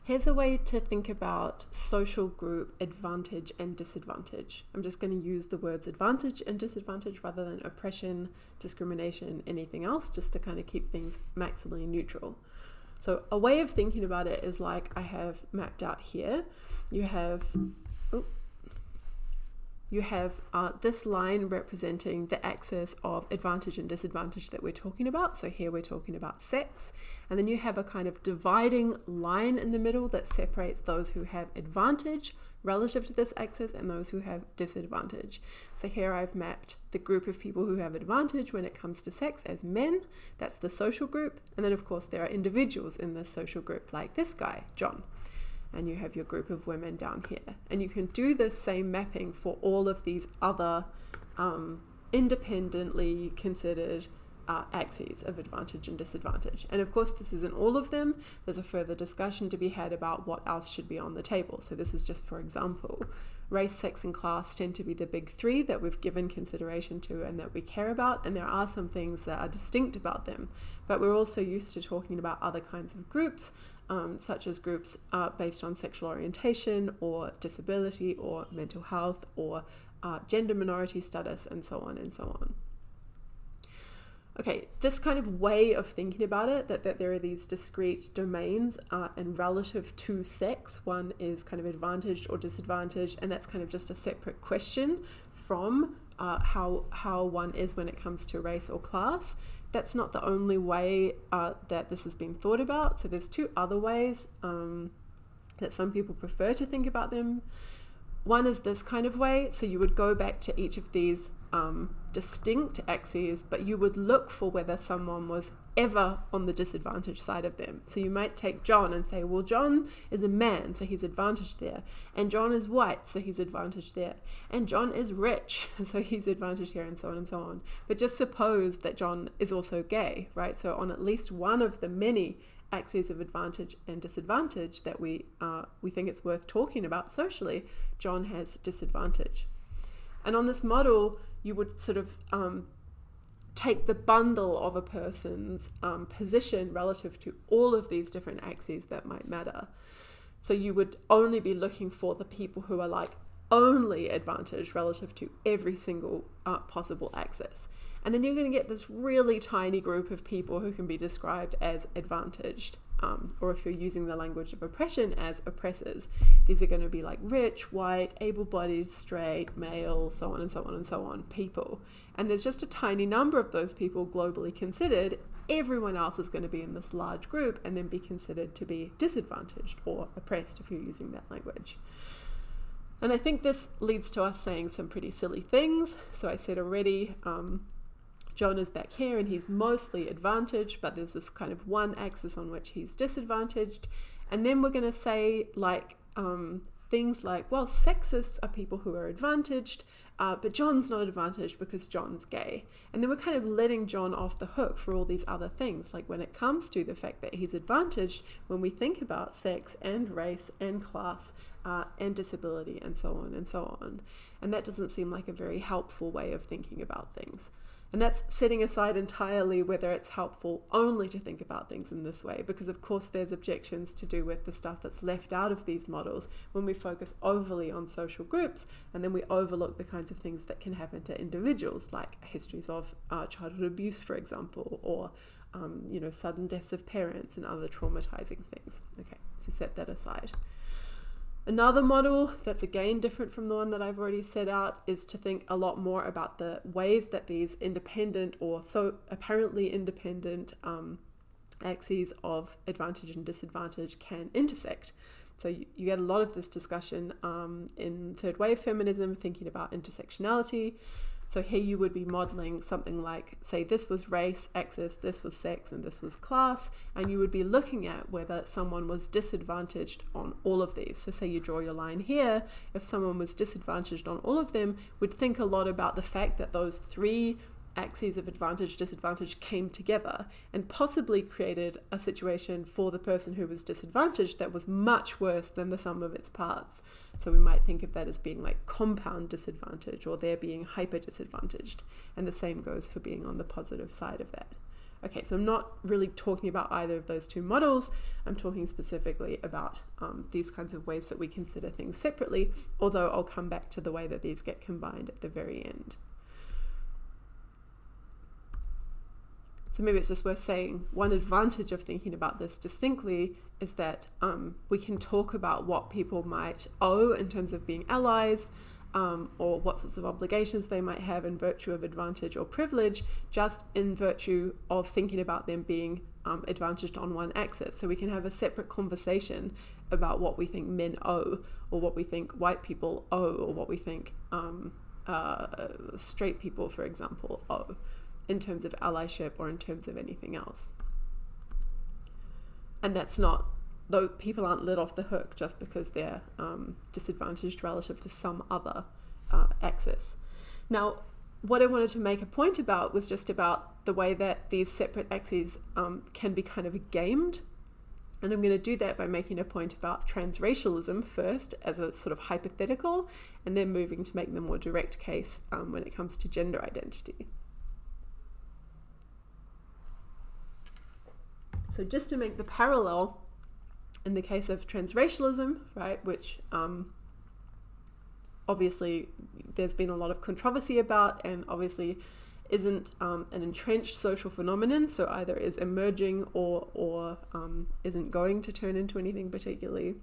Here's a way to think about social group advantage and disadvantage. I'm just going to use the words advantage and disadvantage rather than oppression, discrimination, anything else, just to kind of keep things maximally neutral. So a way of thinking about it is like I have mapped out here. You have this line representing the axis of advantage and disadvantage that we're talking about. So here we're talking about sex. And then you have a kind of dividing line in the middle that separates those who have advantage relative to this axis and those who have disadvantage. So here I've mapped the group of people who have advantage when it comes to sex as men. That's the social group. And then of course there are individuals in this social group like this guy, John. And you have your group of women down here. And you can do this same mapping for all of these other independently considered axes of advantage and disadvantage. And of course, this isn't all of them. There's a further discussion to be had about what else should be on the table. So this is just for example. Race, sex, and class tend to be the big three that we've given consideration to and that we care about. And there are some things that are distinct about them. But we're also used to talking about other kinds of groups, such as groups based on sexual orientation or disability or mental health or gender minority status and so on and so on. Okay, this kind of way of thinking about it, that there are these discrete domains and relative to sex, one is kind of advantaged or disadvantaged, and that's kind of just a separate question from how one is when it comes to race or class. That's not the only way that this has been thought about. So there's two other ways that some people prefer to think about them. One is this kind of way. So you would go back to each of these distinct axes, but you would look for whether someone was ever on the disadvantaged side of them. So you might take John and say, well, John is a man, so he's advantaged there. And John is white, so he's advantaged there. And John is rich, so he's advantaged here, and so on and so on. But just suppose that John is also gay, right? So on at least one of the many axes of advantage and disadvantage that we think it's worth talking about socially, John has disadvantage. And on this model, you would sort of take the bundle of a person's position relative to all of these different axes that might matter. So you would only be looking for the people who are like only advantaged relative to every single possible axis. And then you're going to get this really tiny group of people who can be described as advantaged, or if you're using the language of oppression, as oppressors. These are going to be like rich, white, able-bodied, straight, male, so on and so on and so on people. And there's just a tiny number of those people globally considered. Everyone else is going to be in this large group and then be considered to be disadvantaged or oppressed if you're using that language. And I think this leads to us saying some pretty silly things. So I said already, John is back here and he's mostly advantaged, but there's this kind of one axis on which he's disadvantaged. And then we're going to say like things like, well, sexists are people who are advantaged, but John's not advantaged because John's gay. And then we're kind of letting John off the hook for all these other things. Like when it comes to the fact that he's advantaged, when we think about sex and race and class and disability and so on and so on. And that doesn't seem like a very helpful way of thinking about things. And that's setting aside entirely whether it's helpful only to think about things in this way, because of course there's objections to do with the stuff that's left out of these models when we focus overly on social groups, and then we overlook the kinds of things that can happen to individuals, like histories of childhood abuse, for example, or sudden deaths of parents and other traumatizing things. Okay, so set that aside. Another model that's again different from the one that I've already set out is to think a lot more about the ways that these independent or so apparently independent axes of advantage and disadvantage can intersect. So you get a lot of this discussion in third wave feminism, thinking about intersectionality. So here you would be modeling something like, say, this was race axis, this was sex, and this was class, and you would be looking at whether someone was disadvantaged on all of these. So say you draw your line here, if someone was disadvantaged on all of them, we'd think a lot about the fact that those three axes of advantage, disadvantage came together and possibly created a situation for the person who was disadvantaged that was much worse than the sum of its parts. So we might think of that as being like compound disadvantage, or they're being hyper disadvantaged. And the same goes for being on the positive side of that. Okay, so I'm not really talking about either of those two models. I'm talking specifically about these kinds of ways that we consider things separately, although I'll come back to the way that these get combined at the very end. So maybe it's just worth saying one advantage of thinking about this distinctly is that we can talk about what people might owe in terms of being allies, or what sorts of obligations they might have in virtue of advantage or privilege, just in virtue of thinking about them being advantaged on one axis. So we can have a separate conversation about what we think men owe, or what we think white people owe, or what we think straight people, for example, owe, in terms of allyship or in terms of anything else. And that's not, though people aren't let off the hook just because they're disadvantaged relative to some other axis. Now, what I wanted to make a point about was just about the way that these separate axes can be kind of gamed. And I'm going to do that by making a point about transracialism first as a sort of hypothetical, and then moving to make the more direct case when it comes to gender identity. So just to make the parallel, in the case of transracialism, right, which obviously there's been a lot of controversy about, and obviously isn't an entrenched social phenomenon, so either is emerging or isn't going to turn into anything particularly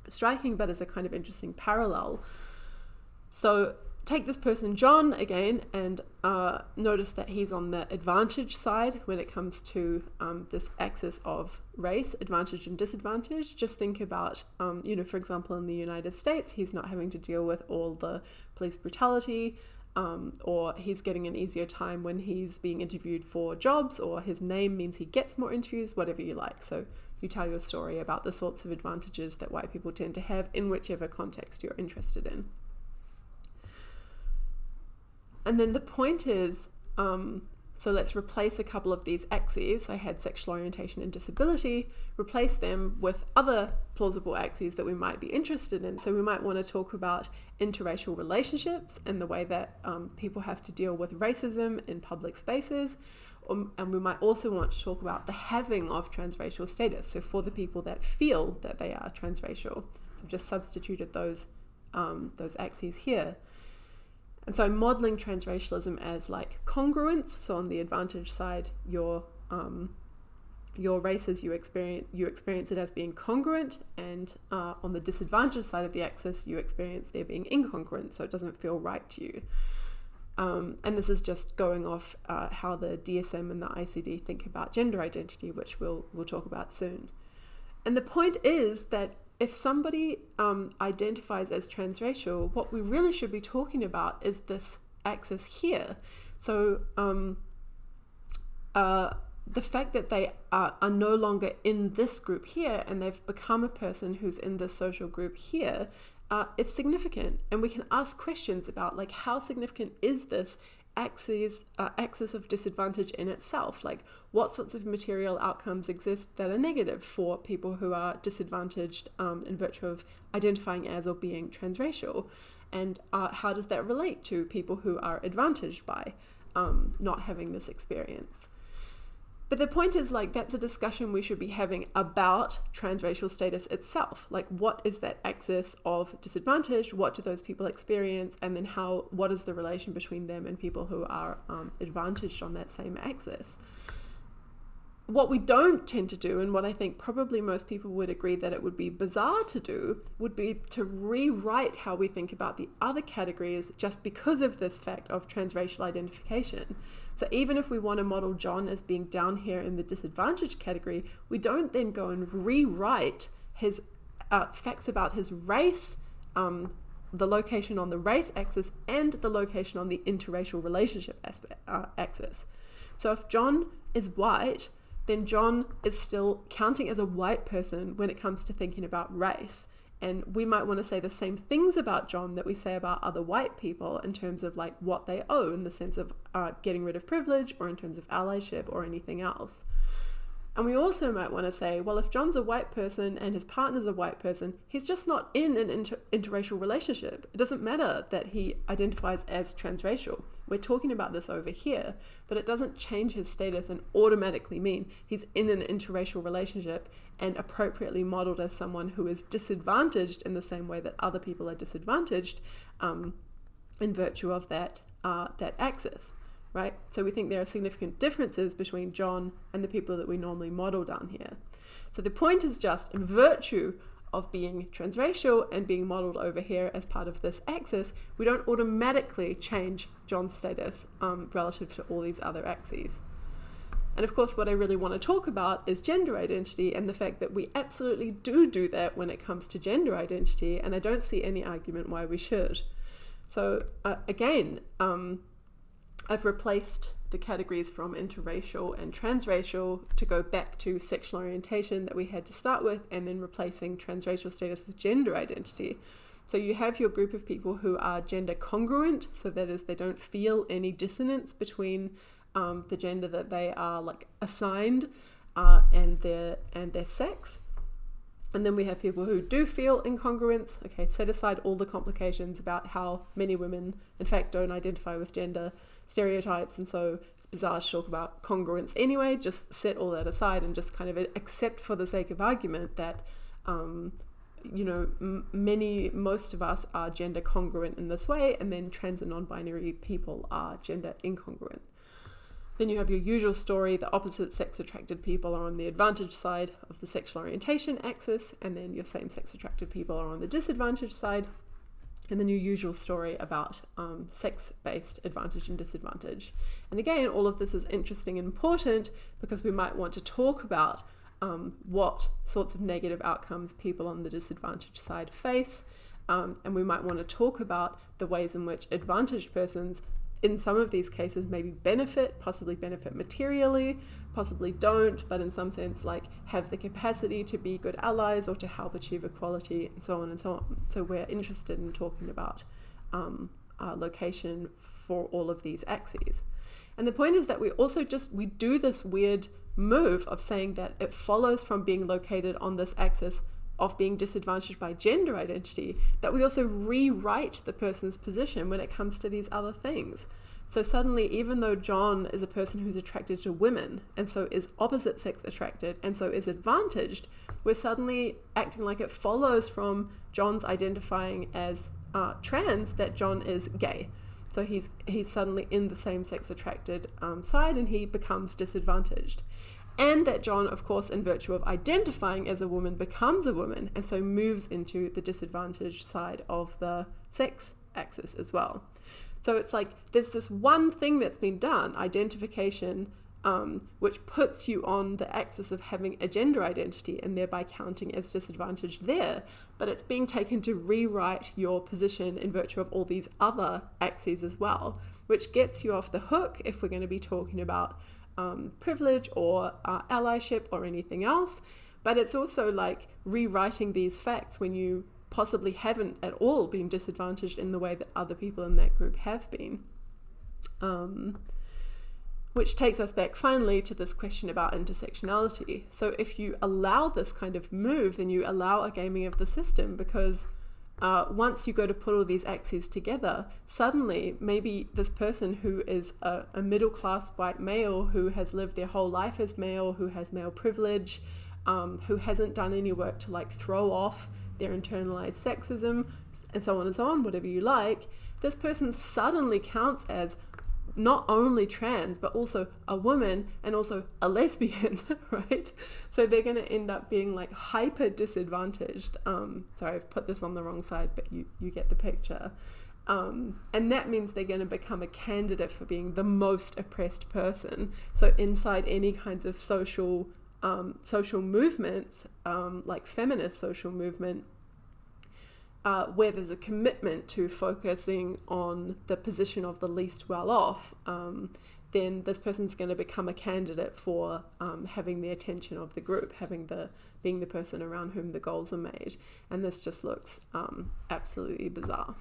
striking, but is a kind of interesting parallel. So take this person John again, and notice that he's on the advantage side when it comes to this axis of race, advantage and disadvantage. Just think about, for example, in the United States, he's not having to deal with all the police brutality, or he's getting an easier time when he's being interviewed for jobs, or his name means he gets more interviews, whatever you like. So you tell your story about the sorts of advantages that white people tend to have in whichever context you're interested in. And then the point is, so let's replace a couple of these axes. I had sexual orientation and disability, replace them with other plausible axes that we might be interested in. So we might want to talk about interracial relationships and the way that people have to deal with racism in public spaces. And we might also want to talk about the having of transracial status. So for the people that feel that they are transracial. So I've just substituted those axes here. And so I'm modeling transracialism as like congruence. So on the advantage side, your races you experience it as being congruent, and on the disadvantage side of the axis, you experience there being incongruent. So it doesn't feel right to you. And this is just going off how the DSM and the ICD think about gender identity, which we'll talk about soon. And the point is that if somebody identifies as transracial, what we really should be talking about is this axis here. So the fact that they are no longer in this group here, and they've become a person who's in this social group here, it's significant. And we can ask questions about, like, how significant is this axis of disadvantage in itself? Like, what sorts of material outcomes exist that are negative for people who are disadvantaged in virtue of identifying as or being transracial? And how does that relate to people who are advantaged by not having this experience? But the point is, like, that's a discussion we should be having about transracial status itself. Like, what is that axis of disadvantage? What do those people experience? And then what is the relation between them and people who are advantaged on that same axis? What we don't tend to do, and what I think probably most people would agree that it would be bizarre to do, would be to rewrite how we think about the other categories just because of this fact of transracial identification. So even if we want to model John as being down here in the disadvantaged category, we don't then go and rewrite his facts about his race, the location on the race axis, and the location on the interracial relationship axis. So if John is white, then John is still counting as a white person when it comes to thinking about race. And we might want to say the same things about John that we say about other white people in terms of, like, what they owe in the sense of getting rid of privilege, or in terms of allyship or anything else. And we also might want to say, well, if John's a white person and his partner's a white person, he's just not in an interracial relationship. It doesn't matter that he identifies as transracial. We're talking about this over here, but it doesn't change his status and automatically mean he's in an interracial relationship and appropriately modeled as someone who is disadvantaged in the same way that other people are disadvantaged in virtue of that axis. Right? So we think there are significant differences between John and the people that we normally model down here. So the point is just, in virtue of being transracial and being modeled over here as part of this axis, we don't automatically change John's status relative to all these other axes. And of course, what I really want to talk about is gender identity and the fact that we absolutely do that when it comes to gender identity, and I don't see any argument why we should. So again, I've replaced the categories from interracial and transracial to go back to sexual orientation that we had to start with, and then replacing transracial status with gender identity. So you have your group of people who are gender congruent, so that is, they don't feel any dissonance between the gender that they are like assigned and their sex. And then we have people who do feel incongruence. Okay, set aside all the complications about how many women, in fact, don't identify with gender stereotypes, and so it's bizarre to talk about congruence anyway. Just set all that aside and just kind of accept for the sake of argument that, most of us are gender congruent in this way, and then trans and non-binary people are gender incongruent. Then you have your usual story, the opposite sex attracted people are on the advantage side of the sexual orientation axis, and then your same sex attracted people are on the disadvantage side. And then your usual story about sex-based advantage and disadvantage. And again, all of this is interesting and important because we might want to talk about what sorts of negative outcomes people on the disadvantaged side face. And we might want to talk about the ways in which advantaged persons in some of these cases maybe possibly benefit materially, possibly don't, but in some sense like have the capacity to be good allies or to help achieve equality, and so on and so on. So we're interested in talking about location for all of these axes. And the point is that we do this weird move of saying that it follows from being located on this axis of being disadvantaged by gender identity, that we also rewrite the person's position when it comes to these other things. So suddenly, even though John is a person who's attracted to women, and so is opposite sex attracted, and so is advantaged, we're suddenly acting like it follows from John's identifying as trans that John is gay. So he's suddenly in the same sex attracted side, and he becomes disadvantaged. And that John, of course, in virtue of identifying as a woman, becomes a woman, and so moves into the disadvantaged side of the sex axis as well. So it's like there's this one thing that's been done, identification, which puts you on the axis of having a gender identity and thereby counting as disadvantaged there. But it's being taken to rewrite your position in virtue of all these other axes as well, which gets you off the hook if we're going to be talking about privilege or allyship or anything else. But it's also like rewriting these facts when you possibly haven't at all been disadvantaged in the way that other people in that group have been. Which takes us back finally to this question about intersectionality. So if you allow this kind of move, then you allow a gaming of the system, because once you go to put all these axes together, suddenly maybe this person who is a middle-class white male who has lived their whole life as male, who has male privilege, who hasn't done any work to like throw off their internalized sexism, and so on, whatever you like, this person suddenly counts as not only trans, but also a woman and also a lesbian, right? So they're going to end up being like hyper disadvantaged. Sorry, I've put this on the wrong side, but you get the picture. And that means they're going to become a candidate for being the most oppressed person. So inside any kinds of social movements, like feminist social movement, where there's a commitment to focusing on the position of the least well off, then this person's going to become a candidate for having the attention of the group, being the person around whom the goals are made. And this just looks absolutely bizarre.